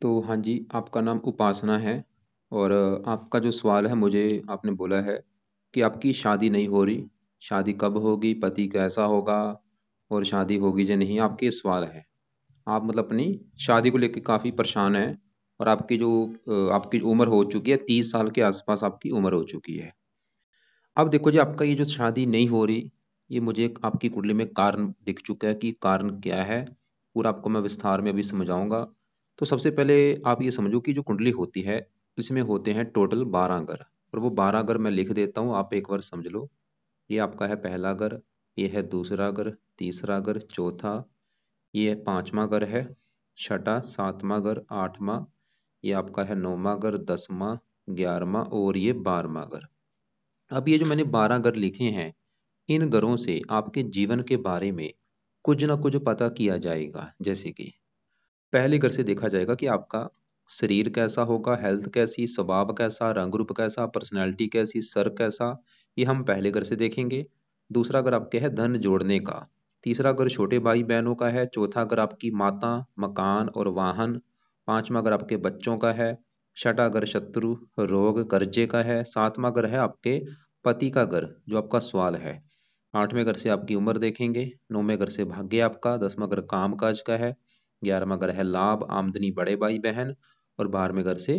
तो हाँ जी, आपका नाम उपासना है और आपका जो सवाल है मुझे आपने बोला है कि आपकी शादी नहीं हो रही, शादी कब होगी, पति कैसा होगा और शादी होगी या नहीं, आपके ये सवाल है। आप मतलब अपनी शादी को लेकर काफ़ी परेशान हैं और आपकी उम्र हो चुकी है, 30 साल के आसपास आपकी उम्र हो चुकी है। अब देखो जी, आपका ये जो शादी नहीं हो रही, ये मुझे आपकी कुंडली में कारण दिख चुका है कि कारण क्या है। पूरा आपको मैं विस्तार में अभी समझाऊंगा। तो सबसे पहले आप ये समझो कि जो कुंडली होती है, इसमें होते हैं टोटल 12 घर। और वो 12 घर मैं लिख देता हूँ, आप एक बार समझ लो। ये आपका है पहला घर, ये है दूसरा घर, तीसरा घर, चौथा, ये पांचवा घर है, छठा, सातवां घर, आठवां, ये आपका है नौवां घर, 10वां, 11वां और ये 12वां घर। अब ये जो मैंने 12 घर लिखे हैं, इन घरों से आपके जीवन के बारे में कुछ ना कुछ पता किया जाएगा। जैसे कि पहले घर से देखा जाएगा कि आपका शरीर कैसा होगा, हेल्थ कैसी, स्वभाव कैसा, रंग रूप कैसा, पर्सनैलिटी कैसी, सर कैसा, ये हम पहले घर से देखेंगे। दूसरा घर आपके है धन जोड़ने का। तीसरा घर छोटे भाई बहनों का है। चौथा घर आपकी माता, मकान और वाहन। पांचवा घर आपके बच्चों का है। छठा घर शत्रु, रोग, कर्जे का है। सातवां घर है आपके पति का घर, जो आपका सवाल है। आठवें घर से आपकी उम्र देखेंगे। नौवें घर से भाग्य आपका। 10वां घर काम काज का है। 11वां घर है लाभ, आमदनी, बड़े भाई बहन। और 12वें घर से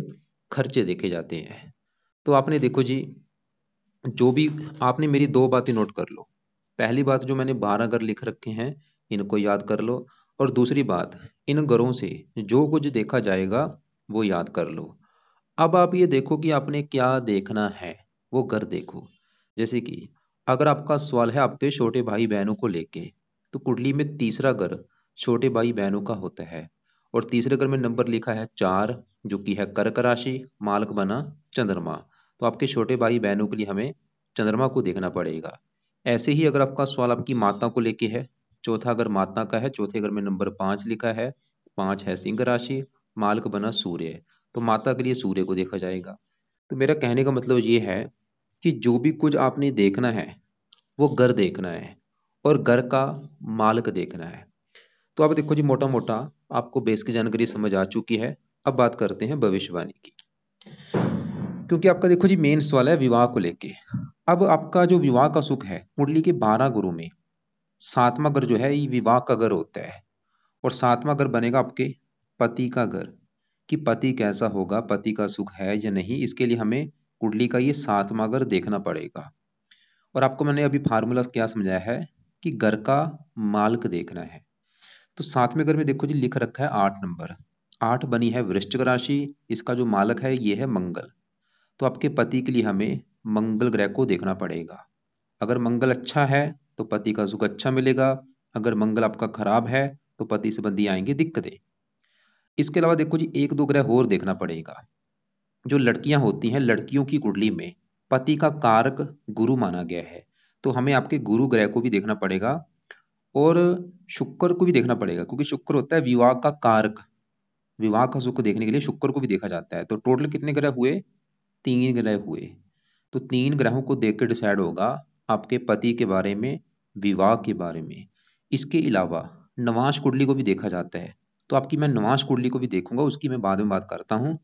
खर्चे देखे जाते हैं। तो आपने देखो जी, जो भी आपने मेरी दो बातें नोट कर लो। पहली बात, जो मैंने 12 घर लिख रखे हैं, इनको याद कर लो। और दूसरी बात, इन घरों से जो कुछ देखा जाएगा वो याद कर लो। अब आप ये देखो कि आपने क्या देखना है, वो घर देखो। जैसे कि अगर आपका सवाल है आपके छोटे भाई बहनों को लेके, तो कुंडली में तीसरा घर छोटे भाई बहनों का होता है। और तीसरे घर में नंबर लिखा है 4, जो कि है कर्क राशि, मालक बना चंद्रमा। तो आपके छोटे भाई बहनों के लिए हमें चंद्रमा को देखना पड़ेगा। ऐसे ही अगर आपका सवाल आपकी माता को लेके है, चौथा घर माता का है, चौथे घर में नंबर 5 लिखा है। 5 है सिंह राशि, मालक बना सूर्य। तो माता के लिए सूर्य को देखा जाएगा। तो मेरा कहने का मतलब ये है कि जो भी कुछ आपने देखना है, वो घर देखना है और घर का मालिक देखना है। तो अब देखो जी, मोटा मोटा आपको बेस की जानकारी समझ आ चुकी है। अब बात करते हैं भविष्यवाणी की, क्योंकि आपका देखो जी मेन सवाल है विवाह को लेके। अब आपका जो विवाह का सुख है, कुंडली के 12 गुरु में सातवां घर जो है ये विवाह का घर होता है। और सातवां घर बनेगा आपके पति का घर। कि पति कैसा होगा, पति का सुख है या नहीं, इसके लिए हमें कुंडली का ये सातवां घर देखना पड़ेगा। और आपको मैंने अभी फार्मूला क्या समझाया है कि घर का मालिक देखना है। तो सातवें घर में देखो जी लिख रखा है 8 नंबर। 8 बनी है वृश्चिक राशि, इसका जो मालिक है ये है मंगल। तो आपके पति के लिए हमें मंगल ग्रह को देखना पड़ेगा। अगर मंगल अच्छा है तो पति का सुख अच्छा मिलेगा। अगर मंगल आपका खराब है तो पति संबंधी आएंगे दिक्कतें। इसके अलावा देखो जी एक दो ग्रह और देखना पड़ेगा। जो लड़कियां होती हैं, लड़कियों की कुंडली में पति का कारक गुरु माना गया है। तो हमें आपके गुरु ग्रह को भी देखना पड़ेगा और शुक्र को भी देखना पड़ेगा, क्योंकि शुक्र होता है विवाह का कारक। विवाह का सुख देखने के लिए शुक्र को भी देखा जाता है। तो टोटल कितने ग्रह हुए? 3 ग्रह हुए। तो 3 ग्रहों को देख के डिसाइड होगा आपके पति के बारे में, विवाह के बारे में। इसके अलावा नवांश कुंडली को भी देखा जाता है। तो आपकी मैं नवांश कुंडली को भी देखूंगा, उसकी मैं बाद में बात करता हूँ।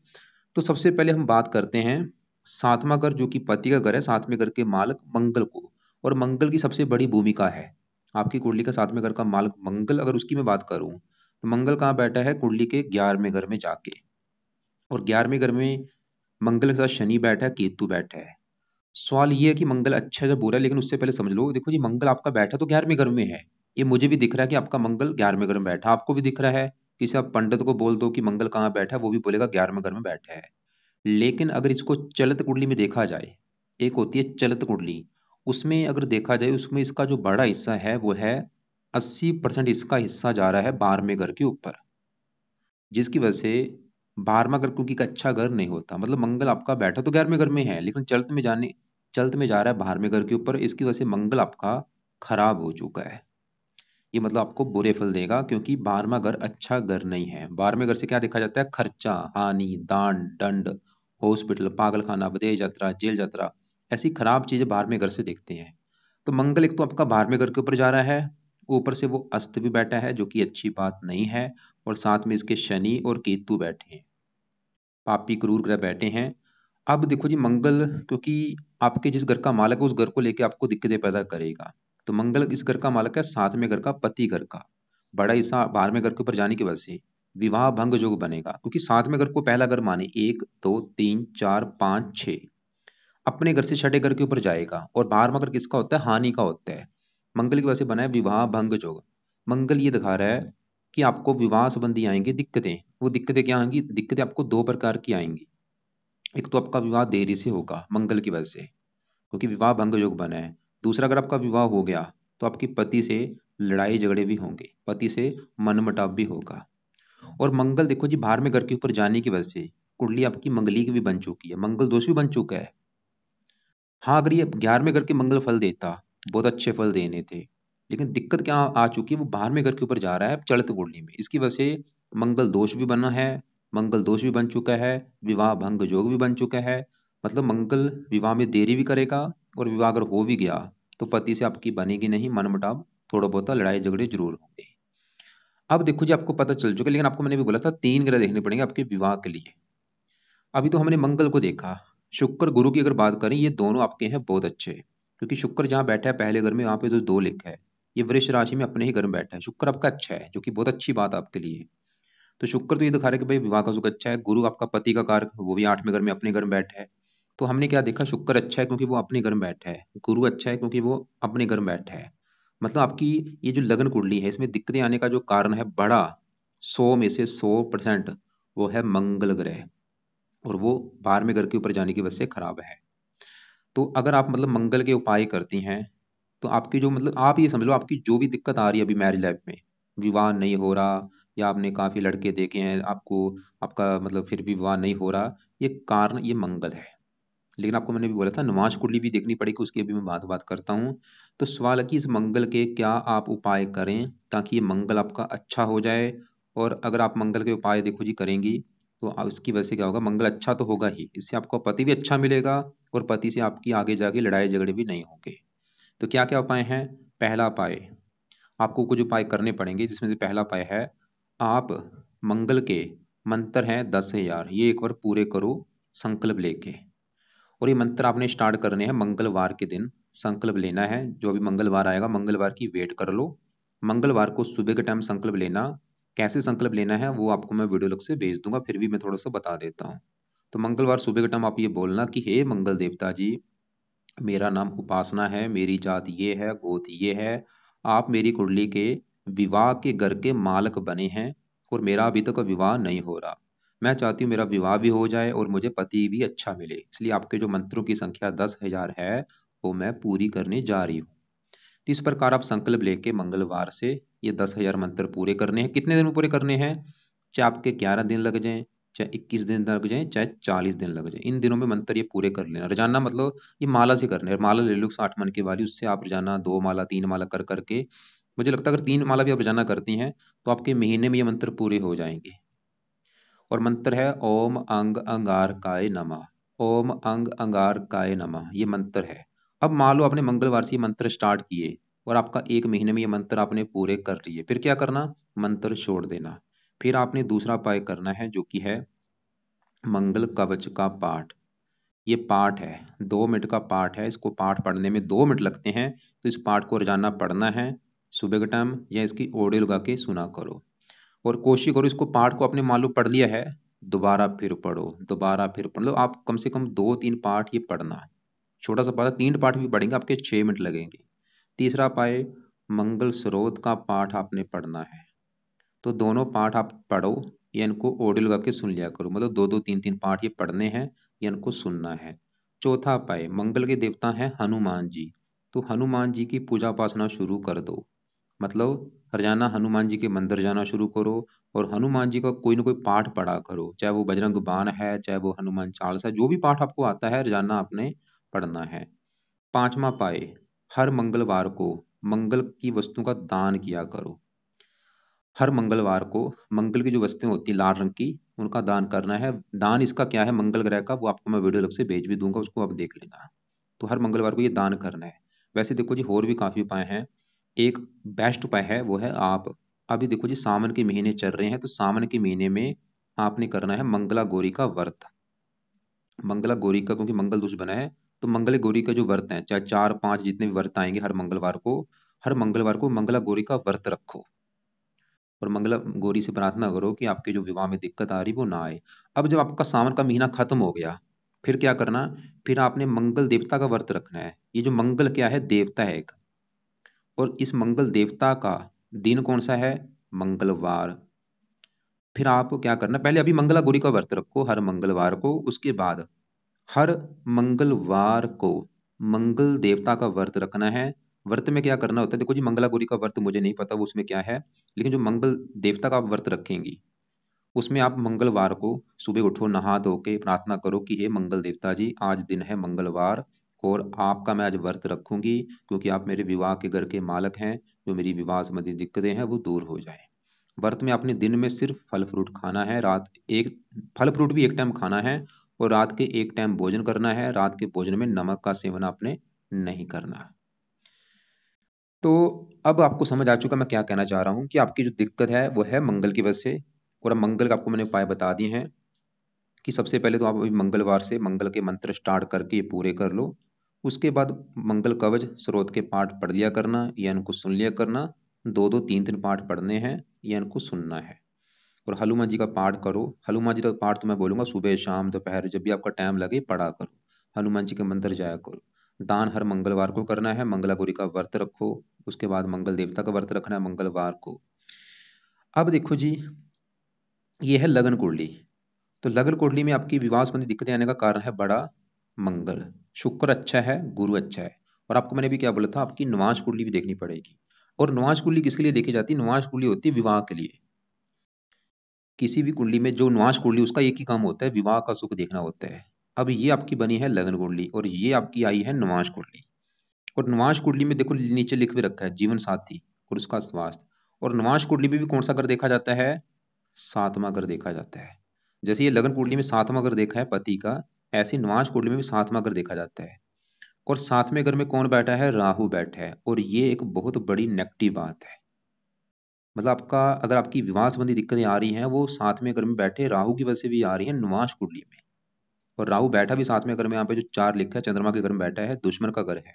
तो सबसे पहले हम बात करते हैं सातवां घर, जो कि पति का घर है, सातवें घर के मालिक मंगल को। और मंगल की सबसे बड़ी भूमिका है आपकी कुंडली का सातवें घर का मालिक मंगल। अगर उसकी मैं बात करूं तो मंगल कहाँ बैठा है? कुंडली के 11वें घर में जाके। और 11वें घर में मंगल के साथ शनि बैठा है, केतु बैठा है। सवाल ये है कि मंगल अच्छा है या बुरा है, लेकिन उससे पहले समझ लो। देखो जी, मंगल आपका बैठा तो 11वें घर में है। ये मुझे भी दिख रहा है कि आपका मंगल 11वें घर में बैठा, आपको भी दिख रहा है। किसी आप पंडित को बोल दो कि मंगल कहाँ बैठा है, वो भी बोलेगा 11वें घर में बैठा है। लेकिन अगर इसको चलित कुंडली में देखा जाए, एक होती है चलित कुंडली, उसमें अगर देखा जाए, उसमें इसका जो बड़ा हिस्सा है वो है 80% इसका हिस्सा जा रहा है 12वें घर के ऊपर। जिसकी वजह से 12वां घर क्योंकि एक अच्छा घर नहीं होता। मतलब मंगल आपका बैठा तो 11वें घर में है, लेकिन चलत में जा रहा है 12वें घर के ऊपर। इसकी वजह से मंगल आपका खराब हो चुका है। ये मतलब आपको बुरे फल देगा, क्योंकि 12वां घर अच्छा घर नहीं है। 12वें घर से क्या देखा जाता है? खर्चा, हानि, दान, दंड, हॉस्पिटल, पागलखाना, विदेश यात्रा, जेल यात्रा, ऐसी खराब चीजें 12वें घर से देखते हैं। तो मंगल एक तो आपका 12वें घर के ऊपर जा रहा है, ऊपर से वो अस्त भी बैठा है, जो कि अच्छी बात नहीं है। और साथ में इसके शनि और केतु बैठे हैं, पापी क्रूर ग्रह बैठे हैं। अब देखो जी मंगल, क्योंकि आपके जिस घर का मालक है उस घर को लेके आपको दिक्कतें पैदा करेगा। तो मंगल इस घर का मालक है, सातवें घर का, पति घर का। बड़ा हिस्सा 12वें घर के ऊपर जाने की वजह से विवाह भंग योग बनेगा, क्योंकि सातवें घर को पहला घर माने, 1 2 3 4 5 6, अपने घर से छठे घर के ऊपर जाएगा। और 12वां घर किसका होता है? हानि का होता है। मंगल की वजह से बना है विवाह भंग योग। मंगल ये दिखा रहा है कि आपको विवाह संबंधी आएंगी दिक्कतें। वो दिक्कतें क्या आएंगी? दिक्कतें आपको दो प्रकार की आएंगी। एक तो आपका विवाह देरी से होगा मंगल की वजह से, क्योंकि विवाह भंग योग बना है। दूसरा, अगर आपका विवाह हो गया तो आपकी पति से लड़ाई झगड़े भी होंगे, पति से मनमुटाव भी होगा। और मंगल देखो जी 12वें घर के ऊपर जाने की वजह से कुंडली आपकी मंगली की भी बन चुकी है, मंगल दोष भी बन चुका है। हाँ, अगर ये 11वें घर के मंगल फल देता, बहुत अच्छे फल देने थे, लेकिन दिक्कत क्या आ चुकी है? वो 12वें घर के ऊपर जा रहा है चलित कुंडली में, इसकी वजह से मंगल दोष भी बना है, मंगल दोष भी बन चुका है, विवाह भंग योग भी बन चुका है। मतलब मंगल विवाह में देरी भी करेगा, और विवाह अगर हो भी गया तो पति से आपकी बनेगी नहीं, मनमुटाव, थोड़ा बहुत लड़ाई झगड़े जरूर होंगे। अब देखो जी आपको पता चल चुका है, लेकिन आपको मैंने भी बोला था 3 ग्रह देखने पड़ेंगे आपके विवाह के लिए। अभी तो हमने मंगल को देखा। शुक्र गुरु की अगर बात करें, ये दोनों आपके हैं बहुत अच्छे, क्योंकि शुक्र जहाँ बैठा है पहले घर में, वहां पे जो 2 लिखा है, ये वृष राशि में अपने ही घर में बैठा है। शुक्र आपका अच्छा है, जो कि बहुत अच्छी बात है आपके लिए। तो शुक्र तो ये दिखा रहा है कि भाई विवाह का सुख अच्छा है। गुरु आपका पति का कारक, वो भी 8वें घर में अपने घर में बैठा है। तो हमने क्या देखा? शुक्र अच्छा है क्योंकि वो अपने घर में बैठा है, गुरु अच्छा है क्योंकि वो अपने घर में बैठा है। मतलब आपकी ये जो लगन कुंडली है, इसमें दिक्कतें आने का जो कारण है बड़ा, 100 में से 100% वो है मंगल ग्रह, और वो 12वें घर के ऊपर जाने की वजह से खराब है। तो अगर आप मतलब मंगल के उपाय करती हैं, तो आपकी जो मतलब आप ये समझ लो, आपकी जो भी दिक्कत आ रही है अभी मैरिज लाइफ में, विवाह नहीं हो रहा, या आपने काफी लड़के देखे हैं आपको, आपका मतलब फिर भी विवाह नहीं हो रहा, ये कारण ये मंगल है। लेकिन आपको मैंने भी बोला था नवाज कुंडली भी देखनी पड़ेगी, उसकी भी मैं बात करता हूँ। तो सवाल है कि इस मंगल के क्या आप उपाय करें ताकि ये मंगल आपका अच्छा हो जाए। और अगर आप मंगल के उपाय देखो जी करेंगी, तो उसकी वजह से क्या होगा? मंगल अच्छा तो होगा ही, इससे आपको पति भी अच्छा मिलेगा, और पति से आपकी आगे जाके लड़ाई झगड़े भी नहीं होंगे। तो क्या क्या उपाय हैं? पहला उपाय, आपको कुछ उपाय करने पड़ेंगे, जिसमें से पहला उपाय है, आप मंगल के मंत्र हैं 10,000, ये एक बार पूरे करो संकल्प लेके। और ये मंत्र आपने स्टार्ट करने हैं मंगलवार के दिन। संकल्प लेना है, जो भी मंगलवार आएगा मंगलवार की वेट कर लो। मंगलवार को सुबह के टाइम संकल्प लेना। कैसे संकल्प लेना है वो आपको मैं वीडियो लग से भेज दूंगा, फिर भी मैं थोड़ा सा बता देता हूँ। तो मंगलवार सुबह के टाइम आप ये बोलना कि हे मंगल देवता जी, मेरा नाम उपासना है, मेरी जात ये है, गोत ये है, आप मेरी कुंडली के विवाह के घर के मालक बने हैं, और मेरा अभी तक विवाह नहीं हो रहा। मैं चाहती हूँ मेरा विवाह भी हो जाए और मुझे पति भी अच्छा मिले, इसलिए आपके जो मंत्रों की संख्या 10,000 है वो मैं पूरी करने जा रही हूँ। तो इस प्रकार आप संकल्प लेके मंगलवार से ये 10,000 मंत्र पूरे करने हैं। कितने दिन में पूरे करने हैं? चाहे आपके 11 दिन लग जाएं, चाहे 21 दिन लग जाएं, चाहे 40 दिन लग जाए, इन दिनों में मंत्र ये पूरे कर लेना रोजाना। मतलब ये माला से करने हैं, माला ले लो 60 मन की वाली, उससे आप रोजाना 2 माला 3 माला कर करके, मुझे लगता है अगर 3 माला भी आप रोजाना करती हैं तो आपके महीने में ये मंत्र पूरे हो जाएंगे। और मंत्र है ओम अंग अंगार काय नमः। ओम अंग अंगार काय नमः, ये मंत्र है। अब मान लो आपने मंगलवार से ये मंत्र स्टार्ट किए, और आपका 1 महीने में ये मंत्र आपने पूरे कर लिए, फिर क्या करना? मंत्र छोड़ देना। फिर आपने दूसरा उपाय करना है, जो कि है मंगल कवच का पाठ। ये पाठ है, 2 मिनट का पाठ है, इसको पाठ पढ़ने में 2 मिनट लगते हैं। तो इस पाठ को रोजाना पढ़ना है सुबह के टाइम, या इसकी ऑडियो लगा के सुना करो। और कोशिश करो इसको, पाठ को आपने मान लो पढ़ लिया है, दोबारा फिर पढ़ो, दोबारा फिर पढ़ लो। आप कम से कम 2 3 पाठ ये पढ़ना। छोटा सा पाठ, 3 पाठ भी पढ़ेंगे आपके 6 मिनट लगेंगे। तीसरा पाए, मंगल स्रोत का पाठ आपने पढ़ना है। तो दोनों पाठ आप पढ़ो, या इनको ऑडियो लगा के सुन लिया करो, मतलब 2 2 3 3 पाठ ये पढ़ने हैं, या इनको सुनना है। चौथा पाए, मंगल के देवता हैं हनुमान जी। तो हनुमान जी की पूजा उपासना शुरू कर दो। मतलब रोजाना हनुमान जी के मंदिर जाना शुरू करो, और हनुमान जी का कोई ना कोई पाठ पढ़ा करो, चाहे वो बजरंग बाण है, चाहे वो हनुमान चालीसा, जो भी पाठ आपको आता है रोजाना आपने पढ़ना है। पांचवा पाए, हर मंगलवार को मंगल की वस्तु का दान किया करो। हर मंगलवार को मंगल की जो वस्तुएं होती है लाल रंग की, उनका दान करना है। दान इसका क्या है मंगल ग्रह का, वो आपको मैं वीडियो अलग से भेज भी दूंगा, उसको आप देख लेना। तो हर मंगलवार को ये दान करना है। वैसे देखो जी और भी काफी उपाय हैं। एक बेस्ट उपाय है, वो है आप अभी देखो जी, सावन के महीने चल रहे हैं, तो सावन के महीने में आपने करना है मंगला गौरी का व्रत। मंगला गौरी का, क्योंकि मंगल दोष बना है, तो मंगल गौरी का जो व्रत है, चाहे 4 5 जितने भी व्रत आएंगे, हर मंगलवार को मंगला गौरी का व्रत रखो और मंगला गौरी से प्रार्थना करो कि आपके जो विवाह में दिक्कत आ रही वो ना आए। अब जब आपका सावन का महीना खत्म हो गया, फिर क्या करना, फिर आपने मंगल देवता का व्रत रखना है। ये जो मंगल क्या है, देवता है एक, और इस मंगल देवता का दिन कौन सा है, मंगलवार। फिर आप क्या करना, पहले अभी मंगला गौरी का व्रत रखो हर मंगलवार को, उसके बाद हर मंगलवार को मंगल देवता का व्रत रखना है। व्रत में क्या करना होता है, देखो जी, मंगला गौरी का व्रत मुझे नहीं पता वो उसमें क्या है, लेकिन जो मंगल देवता का आप व्रत रखेंगी, उसमें आप मंगलवार को सुबह उठो, नहा धो के प्रार्थना करो कि हे मंगल देवता जी, आज दिन है मंगलवार और आपका मैं आज व्रत रखूंगी, क्योंकि आप मेरे विवाह के घर के मालक हैं, जो मेरी विवाह संबंधी दिक्कतें हैं वो दूर हो जाए। व्रत में आपने दिन में सिर्फ फल फ्रूट खाना है, रात एक फल फ्रूट भी एक टाइम खाना है, और रात के एक टाइम भोजन करना है। रात के भोजन में नमक का सेवन आपने नहीं करना। तो अब आपको समझ आ चुका मैं क्या कहना चाह रहा हूँ, कि आपकी जो दिक्कत है वो है मंगल की वजह से। और अब मंगल का आपको मैंने उपाय बता दिए हैं, कि सबसे पहले तो आप अभी मंगलवार से मंगल के मंत्र स्टार्ट करके ये पूरे कर लो। उसके बाद मंगल कवच स्रोत के पाठ पढ़ लिया करना या इनको सुन लिया करना। 2 2 3 3 पाठ पढ़ने हैं या इनको सुनना है। और हनुमान जी का पाठ करो। हनुमान जी का पाठ तो मैं बोलूंगा सुबह शाम दोपहर जब भी आपका टाइम लगे पढ़ा करो। हनुमान जी के मंत्र जाया करो। दान हर मंगलवार को करना है। मंगला गौरी का व्रत रखो। उसके बाद मंगल देवता का व्रत रखना है मंगलवार को। अब देखो जी, ये है लगन कुंडली। तो लगन कुंडली में आपकी विवाह संबंधी दिक्कतें आने का कारण है बड़ा मंगल। शुक्र अच्छा है, गुरु अच्छा है। और आपको मैंने भी क्या बोला था, आपकी निवास कुंडली भी देखनी पड़ेगी। और निवास कुंडली किसके लिए देखी जाती है, निवास कुंडली होती है विवाह के लिए। किसी भी कुंडली में जो निवास कुंडली, उसका एक ही काम होता है, विवाह का सुख देखना होता है। अब ये आपकी बनी है लगन कुंडली और ये आपकी आई है निवास कुंडली। और निवास कुंडली में देखो नीचे लिख भी रखा है जीवन साथी और उसका स्वास्थ्य। और निवास कुंडली में भी कौन सा घर देखा जाता है, सातवां घर देखा जाता है। जैसे ये लगन कुंडली में सातवां घर देखा है पति का, ऐसे निवास कुंडली में भी सातवां घर देखा जाता है। और सातवें घर में कौन बैठा है, राहु बैठा है। और ये एक बहुत बड़ी नेगेटिव बात है। मतलब आपका, अगर आपकी विवाह संबंधी दिक्कतें आ रही हैं, वो सातवें घर में बैठे राहु की वजह से भी आ रही है निवास कुंडली में। और राहु बैठा भी सातवें घर में, यहाँ पे जो 4 लिखा है चंद्रमा के घर में बैठा है, दुश्मन का घर है।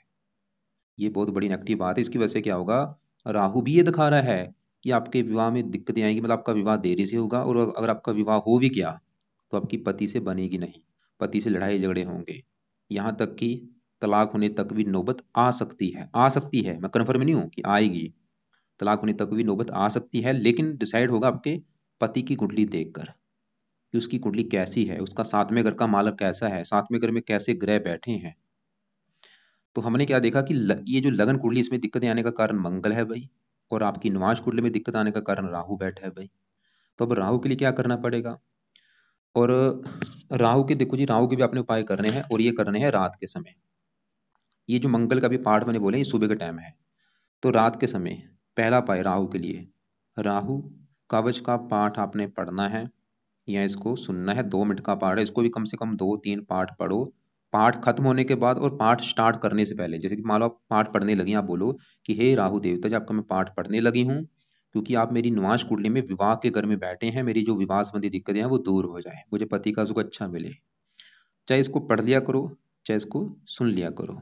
ये बहुत बड़ी नेगेटिव बात है। इसकी वजह से क्या होगा, राहु भी ये दिखा रहा है कि आपके विवाह में दिक्कतें आएंगी, मतलब आपका विवाह देरी से होगा। और अगर आपका विवाह हो भी गया तो आपकी पति से बनेगी नहीं, पति से लड़ाई झगड़े होंगे, यहाँ तक कि तलाक होने तक भी नौबत आ सकती है। आ सकती है, मैं कन्फर्म नहीं हूँ कि आएगी, तलाक होने तक भी नौबत आ सकती है। लेकिन डिसाइड होगा आपके पति की कुंडली देखकर कि उसकी कुंडली कैसी है, उसका सातवें घर का मालक कैसा है, सातवें घर में कैसे ग्रह बैठे हैं। तो हमने क्या देखा कि ये जो लगन कुंडली, इसमें दिक्कतें आने का कारण मंगल है भाई, और आपकी निवास कुंडली में दिक्कत आने का कारण राहु बैठा है भाई। तो अब राहु के लिए क्या करना पड़ेगा, और राहु के देखो जी, राहु के भी आपने उपाय करने हैं और ये करने हैं रात के समय। ये जो मंगल का भी पाठ मैंने बोले, ये सुबह का टाइम है। तो रात के समय पहला उपाय राहु के लिए, राहु कवच का पाठ आपने पढ़ना है या इसको सुनना है। 2 मिनट का पाठ है, इसको भी कम से कम 2 3 पाठ पढ़ो। पाठ खत्म होने के बाद और पाठ स्टार्ट करने से पहले, जैसे कि मान लो आप पाठ पढ़ने लगी, आप बोलो कि हे राहु देवता जी, आपका मैं पाठ पढ़ने लगी हूँ, क्योंकि आप मेरी निवास कुंडली में विवाह के घर में बैठे हैं, मेरी जो विवाह संबंधी दिक्कतें हैं वो दूर हो जाए, मुझे पति का सुख अच्छा मिले। चाहे इसको पढ़ लिया करो, चाहे इसको सुन लिया करो।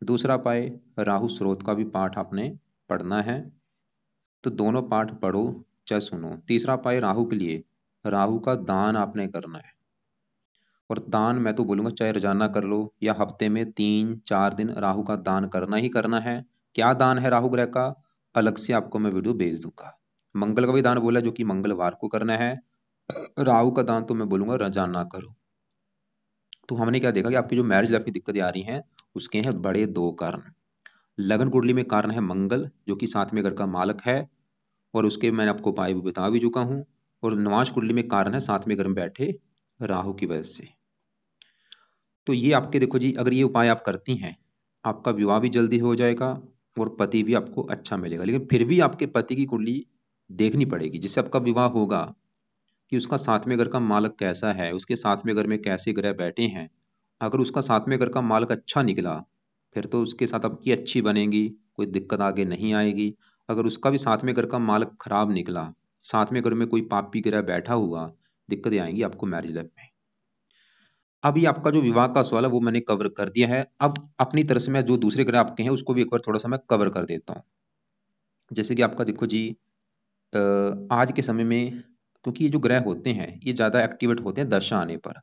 दूसरा पाए, राहु स्रोत का भी पाठ आपने पढ़ना है, तो दोनों पाठ पढ़ो चाहे सुनो। तीसरा पाए राहु के लिए, राहु का दान आपने करना है। और दान मैं तो बोलूंगा चाहे रोजाना कर लो या हफ्ते में 3 4 दिन राहु का दान करना ही करना है। क्या दान है राहु ग्रह का, अलग से आपको मैं वीडियो भेज दूंगा। मंगल का भी दान बोला जो कि मंगलवार को करना है। राहु का दान तो मैं बोलूंगा रोजाना करो। तो हमने क्या देखा कि आपकी जो मैरिज लाइफ की दिक्कतें आ रही हैं, उसके हैं बड़े 2 कारण। लगन कुंडली में कारण है मंगल, जो कि सातवें घर का मालक है, और उसके मैंने आपको उपाय भी बता भी चुका हूँ। और निवास कुंडली में कारण है सातवें घर में बैठे राहु की वजह से। तो ये आपके देखो जी, अगर ये उपाय आप करती हैं, आपका विवाह भी जल्दी हो जाएगा और पति भी आपको अच्छा मिलेगा। लेकिन फिर भी आपके पति की कुंडली देखनी पड़ेगी जिससे आपका विवाह होगा, कि उसका सातवें घर का मालक कैसा है, उसके सातवें घर में कैसे ग्रह बैठे हैं। अगर उसका सातवें घर का मालक अच्छा निकला, फिर तो उसके साथ आपकी अच्छी बनेगी, कोई दिक्कत आगे नहीं आएगी। अगर उसका भी साथ में घर का मालक खराब निकला, साथ में घर में कोई पापी ग्रह बैठा हुआ, दिक्कतें आएंगी आपको मैरिज लाइफ में। अब ये आपका जो विवाह का सवाल है वो मैंने कवर कर दिया है। अब अपनी तरफ से मैं जो दूसरे ग्रह आपके हैं उसको भी एक बार थोड़ा सा मैं कवर कर देता हूँ। जैसे कि आपका देखो जी, अ, आज के समय में, क्योंकि ये जो ग्रह होते हैं ये ज़्यादा एक्टिवेट होते हैं दशा आने पर।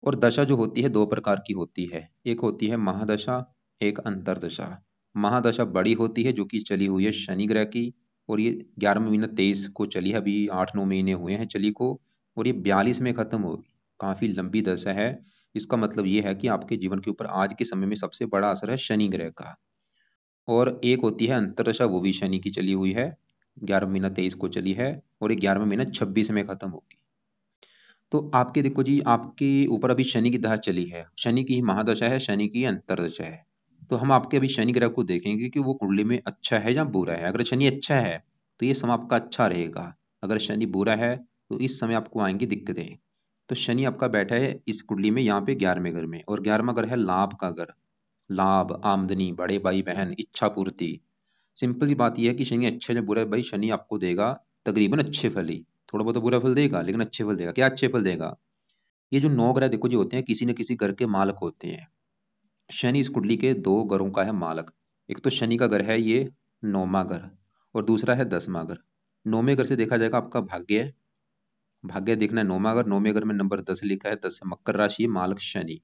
और दशा जो होती है दो प्रकार की होती है, एक होती है महादशा, एक अंतरदशा। महादशा बड़ी होती है जो कि चली हुई है शनि ग्रह की, और ये 11 महीना 23 को चली है, अभी 8-9 महीने हुए हैं चली को, और ये 42 में खत्म होगी। काफी लंबी दशा है। इसका मतलब ये है कि आपके जीवन के ऊपर आज के समय में सबसे बड़ा असर है शनि ग्रह का। और एक होती है अंतरदशा, वो भी शनि की चली हुई है, 11 महीना 23 को चली है, और ये 11 महीना 26 में खत्म होगी। तो आपके देखो जी, आपके ऊपर अभी शनि की दशा चली है, शनि की ही महादशा है, शनि की अंतरदशा है। तो हम आपके अभी शनि ग्रह को देखेंगे कि वो कुंडली में अच्छा है या बुरा है। अगर शनि अच्छा है तो ये समय आपका अच्छा रहेगा। अगर शनि बुरा है तो इस समय आपको आएंगी दिक्कतें। तो शनि आपका बैठा है इस कुंडली में यहाँ पे 11वें घर में, और 11वां घर है लाभ का घर। लाभ, आमदनी, बड़े भाई बहन, इच्छा पूर्ति। सिंपल सी बात यह है कि शनि अच्छे या बुरा है, भाई शनि आपको देगा तकरीबन अच्छे फल ही। थोड़ा बहुत तो बुरा फल देगा लेकिन अच्छे फल देगा। क्या अच्छे फल देगा? ये जो 9 ग्रह देखो जी होते हैं, किसी न किसी घर के मालक होते हैं। शनि इस कुंडली के 2 घरों का है मालक। एक तो शनि का घर है ये 9वां घर, और दूसरा है 10वां घर। 9वें घर से देखा जाएगा आपका भाग्य। भाग्य देखना है 9वां घर, 9वें घर में नंबर 10 लिखा है, 10 मकर राशि, मालक शनि।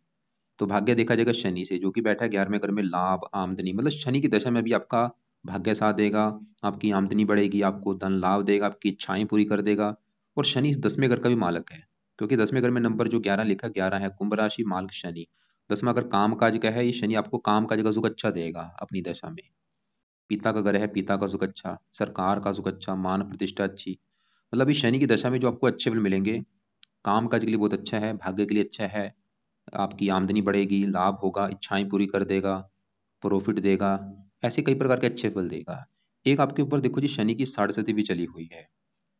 तो भाग्य देखा जाएगा शनि से, जो कि बैठा है 11वें घर में। लाभ, आमदनी, मतलब शनि की दशा में भी आपका भाग्य साथ देगा, आपकी आमदनी बढ़ेगी, आपको धन लाभ देगा, आपकी इच्छाएं पूरी कर देगा। और शनि इस 10वें घर का भी मालक है, क्योंकि 10वें घर में नंबर जो 11 लिखा, 11 है, कुंभ राशि, मालक शनि। 10वां घर काम काज का है, ये शनि आपको काम काज का सुख अच्छा देगा अपनी दशा में। पिता का घर है, पिता का सुख अच्छा, सरकार का सुख अच्छा, मान प्रतिष्ठा अच्छी। मतलब इस शनि की दशा में जो आपको अच्छे फल मिलेंगे, काम काज के लिए बहुत अच्छा है, भाग्य के लिए अच्छा है, आपकी आमदनी बढ़ेगी, लाभ होगा, इच्छाएं पूरी कर देगा, प्रॉफिट देगा, ऐसे कई प्रकार के अच्छे फल देगा। एक आपके ऊपर देखो जी, शनि की साढ़े भी चली हुई है।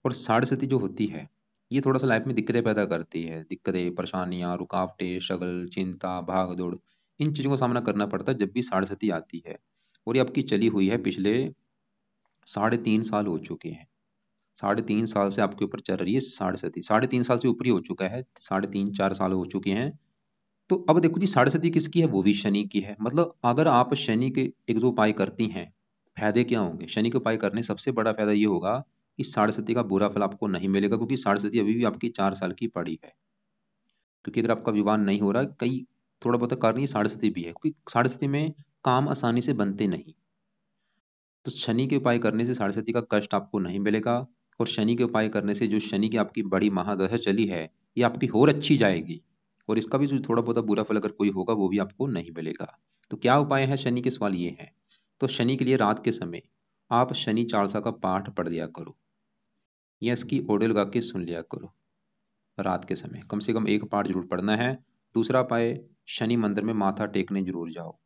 और साढ़े जो होती है ये थोड़ा सा लाइफ में दिक्कतें पैदा करती है, दिक्कतें, परेशानियां, रुकावटें, शगल, चिंता, भाग दौड़, इन चीजों का सामना करना पड़ता है जब भी साढ़े आती है। और ये आपकी चली हुई है पिछले 3.5 साल हो चुके हैं। 3.5 साल से आपके ऊपर चल रही है साढ़े 3 साल से ऊपर ही हो चुका है, 3.5-4 साल हो चुके हैं। तो अब देखो जी, साढ़े किसकी है? वो भी शनि की है। मतलब अगर आप शनि के एक दो उपाय करती हैं, फायदे क्या होंगे? शनि के उपाय करने सबसे बड़ा फायदा ये होगा कि साढ़े का बुरा फल आपको नहीं मिलेगा, क्योंकि साढ़े अभी भी आपकी 4 साल की पड़ी है। क्योंकि अगर आपका विवाह नहीं हो रहा, कई थोड़ा बहुत कारण ये साढ़े भी है, क्योंकि साढ़े में काम आसानी से बनते नहीं। तो शनि के उपाय करने से साढ़े का कष्ट आपको नहीं मिलेगा। और शनि के उपाय करने से जो शनि की आपकी बड़ी महादशा चली है, ये आपकी और अच्छी जाएगी। और इसका भी जो थोड़ा बहुत बुरा फल अगर कोई होगा वो भी आपको नहीं मिलेगा। तो क्या उपाय है शनि के? सवाल ये है। तो शनि के लिए रात के समय आप शनि चालीसा का पाठ पढ़ लिया करो, या इसकी ऑडियो लगा के सुन लिया करो। रात के समय कम से कम एक पाठ जरूर पढ़ना है। दूसरा उपाय, शनि मंदिर में माथा टेकने जरूर जाओ।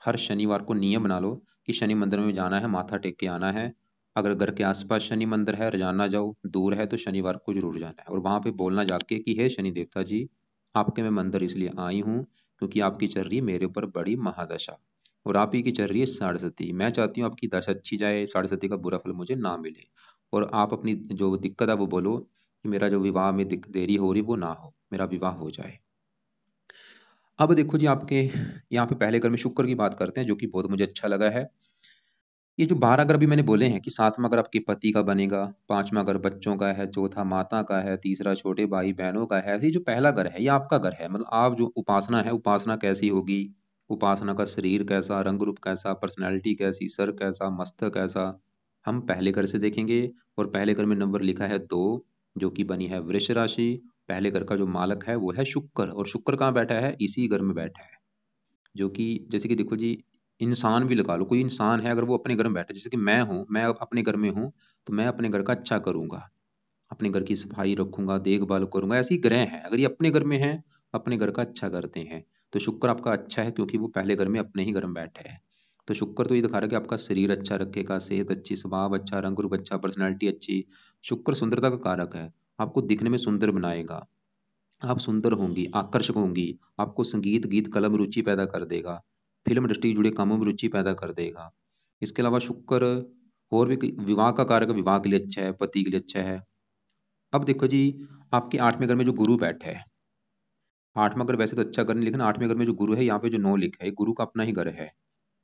हर शनिवार को नियम बना लो कि शनि मंदिर में जाना है, माथा टेक के आना है। अगर घर के आसपास शनि मंदिर है, रोजाना जाओ, दूर है तो शनिवार को जरूर जाना है। और वहां पे बोलना जाके कि हे शनि देवता जी, आपके मैं मंदिर इसलिए आई हूँ क्योंकि आपकी चल रही है मेरे ऊपर बड़ी महादशा, और आप ही की चल रही है साढ़े। मैं चाहती हूँ आपकी दशा अच्छी जाए, साढ़े का बुरा फल मुझे ना मिले। और आप अपनी जो दिक्कत है वो बोलो कि मेरा जो विवाह में देरी हो रही वो ना हो, मेरा विवाह हो जाए। अब देखो जी, आपके यहाँ पे पहले घर में शुक्र की बात करते हैं, जो कि बहुत मुझे अच्छा लगा है। ये जो 12 घर अभी मैंने बोले हैं कि 7वां घर आपके पति का बनेगा, 5वां घर बच्चों का है, चौथा माता का है, तीसरा छोटे भाई बहनों का है। ऐसे ही जो पहला घर है ये आपका घर है। मतलब आप जो उपासना है, उपासना कैसी होगी, उपासना का शरीर कैसा, रंग रूप कैसा, पर्सनैलिटी कैसी, सर कैसा, मस्तक कैसा, हम पहले घर से देखेंगे। और पहले घर में नंबर लिखा है 2, जो कि बनी है वृष राशि। पहले घर का जो मालक है वो है शुक्र, और शुक्र कहाँ बैठा है? इसी घर में बैठा है। जो कि जैसे कि देखो जी, इंसान भी लगा लो, कोई इंसान है अगर वो अपने घर में बैठा, जैसे कि मैं हूँ, मैं अपने घर में हूँ, तो मैं अपने घर का अच्छा करूंगा, अपने घर की सफाई रखूंगा, देखभाल करूंगा। ऐसे ही ग्रह हैं, अगर ये अपने घर में है, अपने घर का अच्छा करते हैं, तो शुक्र आपका अच्छा है, क्योंकि वो पहले घर में अपने ही घर में बैठे हैं। तो शुक्र तो ये दिखा रहा है कि आपका शरीर अच्छा रखेगा, सेहत अच्छी, स्वभाव अच्छा, रंग रूप अच्छा, पर्सनैलिटी अच्छी। शुक्र सुंदरता का कारक है, आपको दिखने में सुंदर बनाएगा, आप सुंदर होंगी, आकर्षक होंगी। आपको संगीत, गीत, कला में रुचि पैदा कर देगा, फिल्म इंडस्ट्री जुड़े कामों में रुचि पैदा कर देगा। इसके अलावा शुक्र और भी विवाह का कारक विवाह के लिए अच्छा है, पति के लिए अच्छा है। अब देखो जी, आपके 8वें घर में जो गुरु बैठा है, 8वां घर वैसे तो अच्छा घर नहीं, लेकिन 8वें घर में जो गुरु है, यहाँ पे जो 9 लिखा है, गुरु का अपना ही घर है।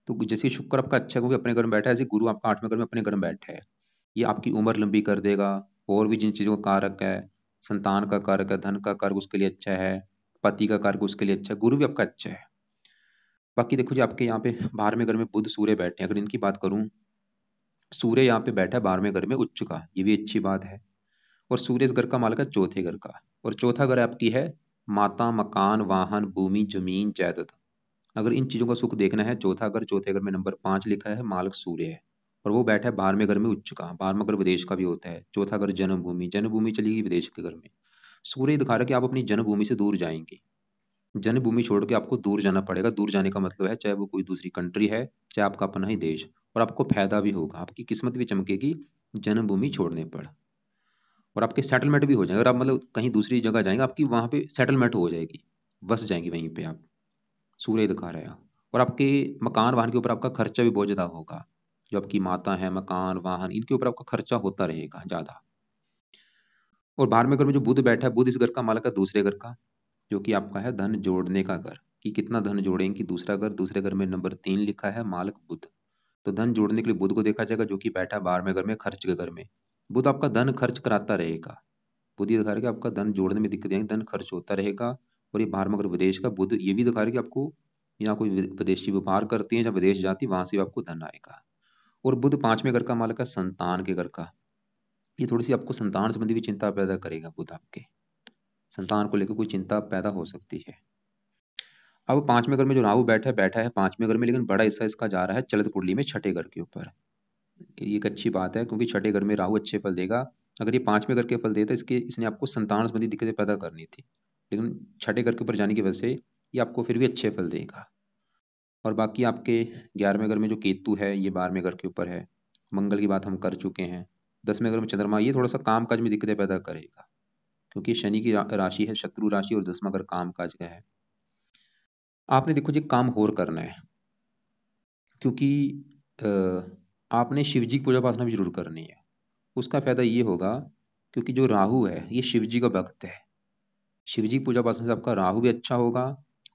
तो जैसे शुक्र आपका अच्छा है क्योंकि अपने घर में बैठा है, ऐसे गुरु आपका 8वें घर में अपने घर में बैठा है। ये आपकी उम्र लंबी कर देगा। और भी जिन चीज़ों का कारक है, संतान का कारक है, धन का कारक उसके लिए अच्छा है, पति का कारक उसके लिए अच्छा है, गुरु भी आपका अच्छा है। बाकी देखो जी, आपके यहाँ पे 12वें घर में बुध सूर्य बैठे हैं। अगर इनकी बात करूं, सूर्य यहाँ पे बैठा है 12वें घर में उच्च का, ये भी अच्छी बात है। और सूर्य इस घर का मालिक है चौथे घर का। और चौथा घर आपकी है माता, मकान, वाहन, भूमि, जमीन, जायदाद। अगर इन चीजों का सुख देखना है, चौथा घर, चौथे घर में नंबर 5 लिखा है, मालिक सूर्य है। और वो बैठा है 12वें घर में उच्च का। 12वां घर विदेश का भी होता है। चौथा घर जन्मभूमि, जन्मभूमि चलेगी विदेश के घर में। सूर्य दिखा रहा है कि आप अपनी जन्मभूमि से दूर जाएंगे। जन्मभूमि छोड़ के आपको दूर जाना पड़ेगा। दूर जाने का मतलब है चाहे वो कोई दूसरी कंट्री है, चाहे आपका अपना ही देश। और आपको फायदा भी होगा, आपकी किस्मत भी चमकेगी जन्मभूमि छोड़ने पर। और आपके सेटलमेंट भी हो जाएंगे। अगर आप मतलब कहीं दूसरी जगह जाएंगे, आपकी वहां पे सेटलमेंट हो जाएगी, बस जाएंगे वहीं पे आप। सूर्य दिखा रहे हैं। और आपके मकान वाहन के ऊपर आपका खर्चा भी बहुत ज्यादा होगा। जो आपकी माता है, मकान वाहन, इनके ऊपर आपका खर्चा होता रहेगा ज्यादा। और 12वें घर में जो बुध बैठा है, बुध इस घर का मालिक है दूसरे घर का, जो कि आपका है धन जोड़ने का घर। कि कितना धन जोड़ेंगे, दूसरा घर, दूसरे घर में नंबर 3 लिखा है, मालिक बुध। तो धन जोड़ने के लिए बुध को देखा जाएगा, जो कि बैठा है 12वें घर में खर्च के घर में। बुध आपका धन खर्च कराता रहेगा। बुध ये दिखा रहा है कि आपका धन जोड़ने में दिक्कत आएगी, धन खर्च होता रहेगा। और ये 12वां घर विदेश का बुध ये भी दिखा रहा है कि आपको यहाँ कोई विदेशी व्यापार करती है, जब विदेश जाती वहां से भी आपको धन आएगा। और बुध 5वें घर का मालिक है संतान के घर का। ये थोड़ी सी आपको संतान संबंधी भी चिंता पैदा करेगा बुध। आपके संतान को लेकर कोई चिंता पैदा हो सकती है। अब 5वें घर में जो राहु बैठा है 5वें घर में, लेकिन बड़ा हिस्सा इसका जा रहा है चलित कुंडली में छठे घर के ऊपर। ये एक अच्छी बात है क्योंकि छठे घर में राहु अच्छे फल देगा। अगर ये 5वें घर के फल देता, इसके इसने आपको संतान संबंधी दिक्कतें पैदा करनी थी, लेकिन छठे घर के ऊपर जाने की वजह से ये आपको फिर भी अच्छे फल देगा। और बाकी आपके 11वें घर में जो केतु है, ये 12वें घर के ऊपर है। मंगल की बात हम कर चुके हैं। 10वें घर में चंद्रमा, ये थोड़ा सा काम काज में दिक्कतें पैदा करेगा, क्योंकि शनि की राशि है शत्रु राशि, और 10वां घर काम काज का है। आपने देखो जी काम और करना है, क्योंकि आपने शिव जी की पूजा उपासना भी जरूर करनी है। उसका फायदा ये होगा, क्योंकि जो राहु है ये शिव जी का भक्त है। शिव जी की पूजा उपासना से आपका राहु भी अच्छा होगा,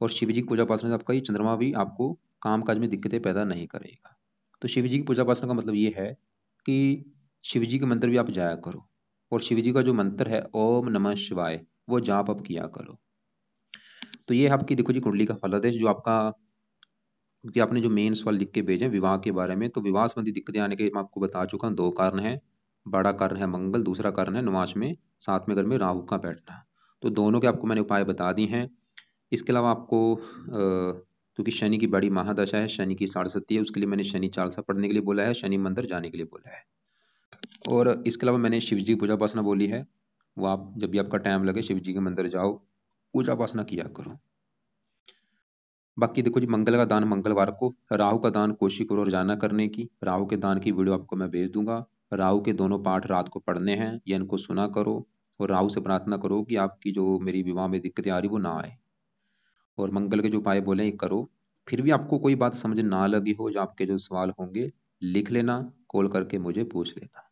और शिव जी की पूजा उपासना से आपका ये चंद्रमा भी आपको काम काज में दिक्कतें पैदा नहीं करेगा। तो शिव जी की पूजा उपासना का मतलब ये है कि शिव जी के मंत्र भी आप जाया करो। और शिव जी का जो मंत्र है ओम नमः शिवाय, वो जाप आप किया करो। तो ये आपकी देखो जी कुंडली का फलादेश जो आपका, क्योंकि आपने जो मेन सवाल लिख के भेजे हैं विवाह के बारे में, तो विवाह संबंधी दिक्कतें आने के मैं आपको बता चुका हूँ। 2 कारण हैं। बड़ा कारण है मंगल, दूसरा कारण है नवाश में 7वें घर में राहु का बैठना। तो दोनों के आपको मैंने उपाय बता दिए हैं। इसके अलावा आपको क्योंकि शनि की बड़ी महादशा है, शनि की 7.5 है, उसके लिए मैंने शनि चालीसा पढ़ने के लिए बोला है, शनि मंदिर जाने के लिए बोला है। और इसके अलावा मैंने शिव जी की पूजा उपासना बोली है। वो आप जब भी आपका टाइम लगे शिव जी के मंदिर जाओ, पूजा उपासना किया करो। बाकी देखो जी, मंगल का दान मंगलवार को, राहु का दान कोशिश करो रोजाना करने की। राहु के दान की वीडियो आपको मैं भेज दूंगा। राहु के दोनों पाठ रात को पढ़ने हैं, या इनको सुना करो। और राहु से प्रार्थना करो कि आपकी जो मेरी विवाह में दिक्कतें आ रही वो ना आए। और मंगल के जो उपाय बोले ये करो। फिर भी आपको कोई बात समझ ना लगी हो, जो आपके जो सवाल होंगे लिख लेना, कॉल करके मुझे पूछ लेना।